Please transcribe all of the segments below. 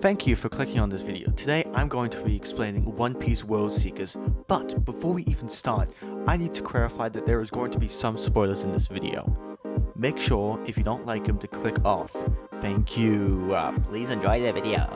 Thank you for clicking on this video. Today I'm going to be explaining One Piece World Seekers, but before we even start, I need to clarify that there is going to be some spoilers in this video. Make sure, if you don't like them, to click off. Thank you. Please enjoy the video.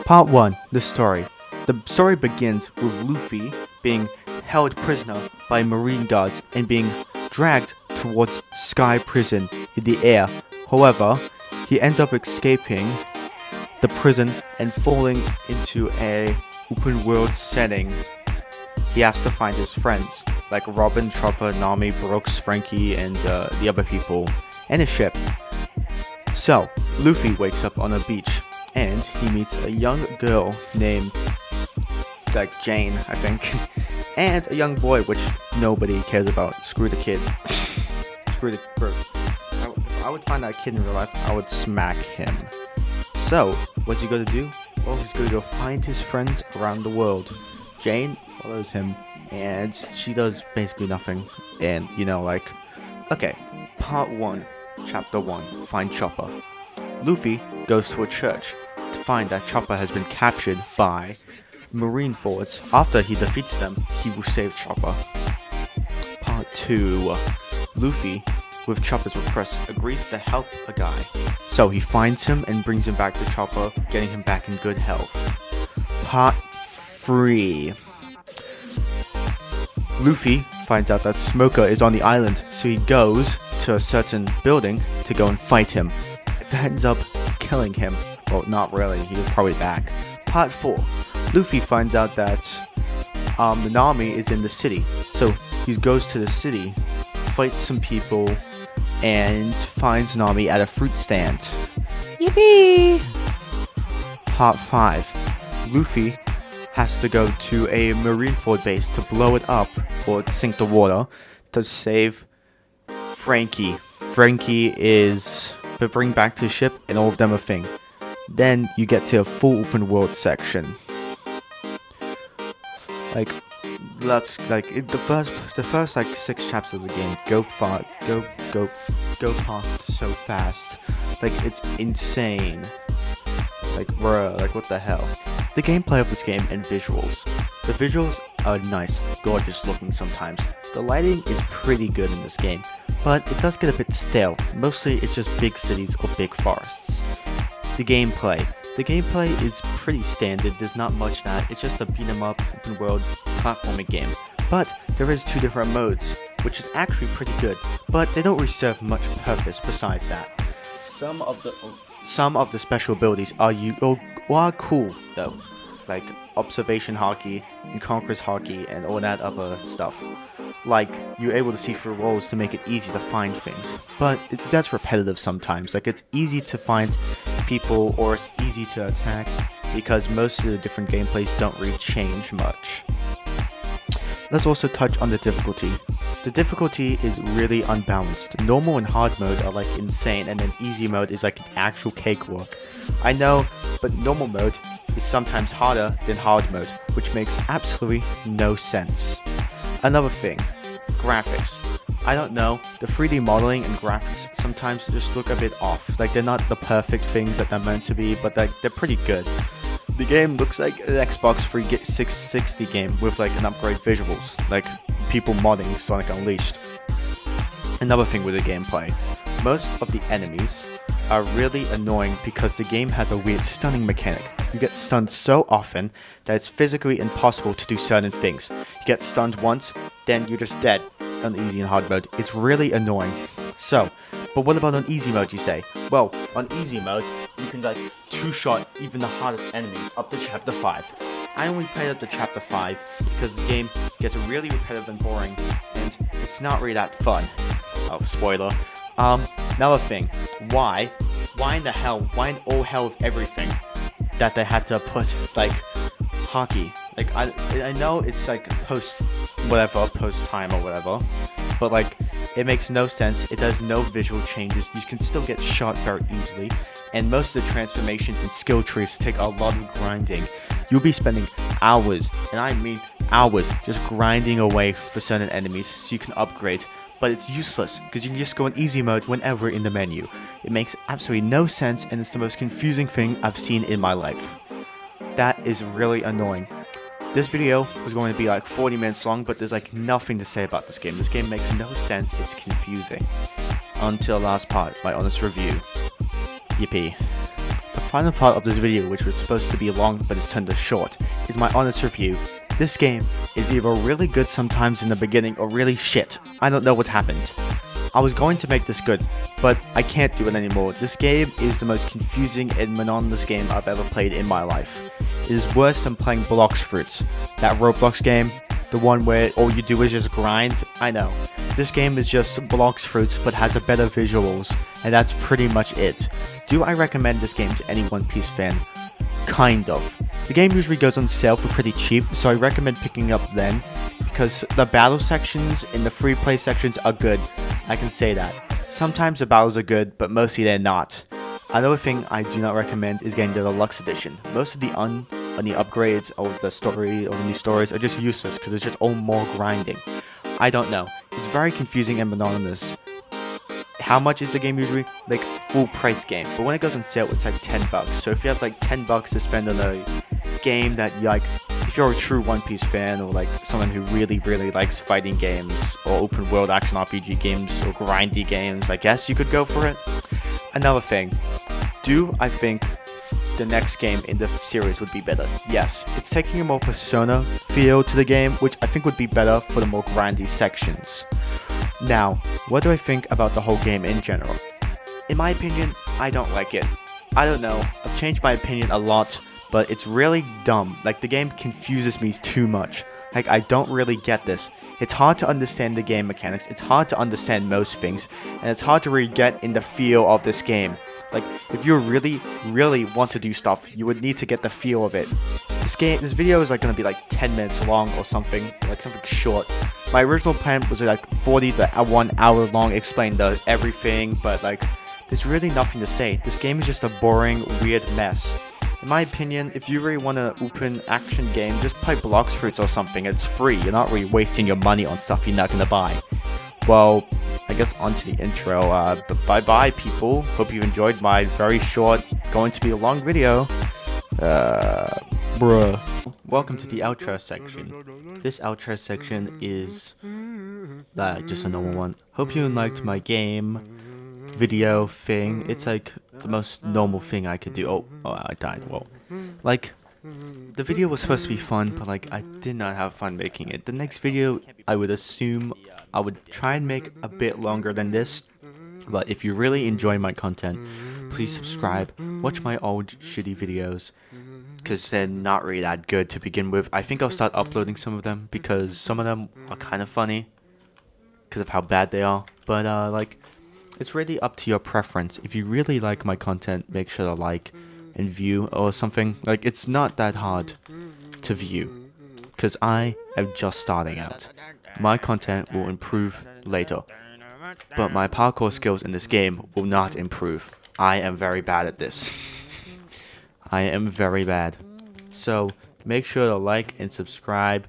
Part 1. The story. The story begins with Luffy being held prisoner by marine guards and being dragged towards Sky Prison in the air. However, he ends up escaping the prison and falling into a open world setting. He has to find his friends, like Robin, Chopper, Nami, Brooks, Frankie, and the other people, and his ship. So, Luffy wakes up on a beach, and he meets a young girl named, Jane, I think, and a young boy, which nobody cares about. Screw the kid. Screw the bird. If I would find that kid in real life, I would smack him. So, what's he gonna do? Well, he's gonna go find his friends around the world. Jane follows him, and she does basically nothing. And, okay, part 1, chapter 1, find Chopper. Luffy goes to a church to find that Chopper has been captured by marine forwards. After he defeats them, he will save Chopper. Part 2. Luffy, with Chopper's request, agrees to help a guy. So he finds him and brings him back to Chopper, getting him back in good health. Part 3. Luffy finds out that Smoker is on the island, so he goes to a certain building to go and fight him. That ends up killing him. Well, not really, he was probably back. Part 4. Luffy finds out that Nami is in the city, so he goes to the city, fights some people, and finds Nami at a fruit stand. Yippee! Part 5. Luffy has to go to a Marineford base to blow it up, or sink the water, to save Frankie. Frankie is to bring back to the ship, and all of them a thing. Then you get to a full open world section. The first 6 chapters of the game go past so fast. It's insane. Bruh, what the hell? The gameplay of this game and visuals. The visuals are nice, gorgeous looking sometimes. The lighting is pretty good in this game, but it does get a bit stale. Mostly it's just big cities or big forests. The gameplay. The gameplay is pretty standard, there's not much that, it's just a beat 'em up, open world, platforming game. But there is 2 different modes, which is actually pretty good, but they don't really serve much purpose besides that. Some of the special abilities are cool though, like observation hockey and conqueror's hockey and all that other stuff. You're able to see through walls to make it easy to find things, but that's repetitive sometimes. It's easy to find people or it's easy to attack because most of the different gameplays don't really change much. Let's also touch on the difficulty. The difficulty is really unbalanced. Normal and hard mode are insane, and then easy mode is an actual cakewalk. I know, but normal mode is sometimes harder than hard mode, which makes absolutely no sense. Another thing, graphics. I don't know, the 3D modeling and graphics sometimes just look a bit off. They're not the perfect things that they're meant to be, but they're pretty good. The game looks like an Xbox 360 game with an upgrade visuals, people modding Sonic Unleashed. Another thing with the gameplay, most of the enemies are really annoying because the game has a weird stunning mechanic. You get stunned so often that it's physically impossible to do certain things. You get stunned once, then you're just dead on easy and hard mode. It's really annoying. So, but what about on easy mode, you say? Well, on easy mode, you can 2-shot even the hardest enemies up to chapter 5. I only played up to chapter 5 because the game gets really repetitive and boring, and it's not really that fun. Oh, spoiler. Another thing, why in all hell of everything that they had to put hockey. Like I know it's like post time or whatever, but like it makes no sense. It does no visual changes. You can still get shot very easily, and most of the transformations and skill trees take a lot of grinding. You'll be spending hours, and I mean hours, just grinding away for certain enemies so you can upgrade. But it's useless because you can just go in easy mode whenever in the menu. It makes absolutely no sense, and it's the most confusing thing I've seen in my life. That is really annoying. This video was going to be like 40 minutes long, but there's like nothing to say about this game. This game makes no sense, it's confusing. On to the last part, my honest review. Yippee. The final part of this video, which was supposed to be long but is turned to short, is my honest review. This game is either really good sometimes in the beginning or really shit. I don't know what happened. I was going to make this good, but I can't do it anymore. This game is the most confusing and monotonous game I've ever played in my life. It is worse than playing Blox Fruits, that Roblox game, the one where all you do is just grind. I know. This game is just Blox Fruits but has a better visuals, and that's pretty much it. Do I recommend this game to any One Piece fan? Kind of. The game usually goes on sale for pretty cheap, so I recommend picking it up then, because the battle sections and the free play sections are good. I can say that. Sometimes the battles are good, but mostly they're not. Another thing I do not recommend is getting the deluxe edition. Most of the upgrades or the story or the new stories are just useless because it's just all more grinding. I don't know. It's very confusing and monotonous. How much is the game usually? Like full price game, but when it goes on sale it's like $10. So if you have like $10 to spend on a game that you like, if you're a true One Piece fan or like someone who really likes fighting games or open world action RPG games or grindy games, I guess you could go for it. Another thing, do I think the next game in the series would be better? Yes, it's taking a more Persona feel to the game, which I think would be better for the more grindy sections. Now, what do I think about the whole game in general? In my opinion, I don't like it. I don't know, I've changed my opinion a lot, but it's really dumb. Like, the game confuses me too much. Like, I don't really get this. It's hard to understand the game mechanics, it's hard to understand most things, and it's hard to really get in the feel of this game. Like, if you really want to do stuff, you would need to get the feel of it. This video is like going to be like 10 minutes long or something, like something short. My original plan was like 40 to 1 hour long, explain everything, but like, there's really nothing to say. This game is just a boring, weird mess. In my opinion, if you really want an open action game, just play Blox Fruits or something. It's free. You're not really wasting your money on stuff you're not going to buy. Well, I guess onto the intro. Bye-bye, people. Hope you enjoyed my very short, going to be a long video. Bruh. Welcome to the outro section. This outro section is just a normal one. Hope you liked my game video thing. It's like the most normal thing I could do. Oh, I died. Well, like, the video was supposed to be fun, but like, I did not have fun making it. The next video, I would assume I would try and make a bit longer than this, but if you really enjoy my content, please subscribe, watch my old shitty videos, because they're not really that good to begin with. I think I'll start uploading some of them, because some of them are kind of funny, because of how bad they are, but like, it's really up to your preference. If you really like my content, make sure to like and view or something. Like, it's not that hard to view, because I am just starting out. My content will improve later, but my parkour skills in this game will not improve. I am very bad at this. I am very bad. So make sure to like and subscribe,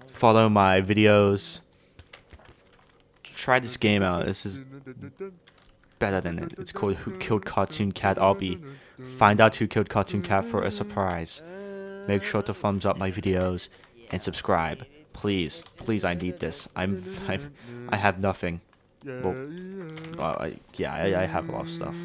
follow my videos, try this game out. This is better than it. It's called Who Killed Cartoon Cat Obby. Find out who killed Cartoon Cat for a surprise. Make sure to thumbs up my videos and subscribe. Please, I need this. I have nothing. Well, I have a lot of stuff.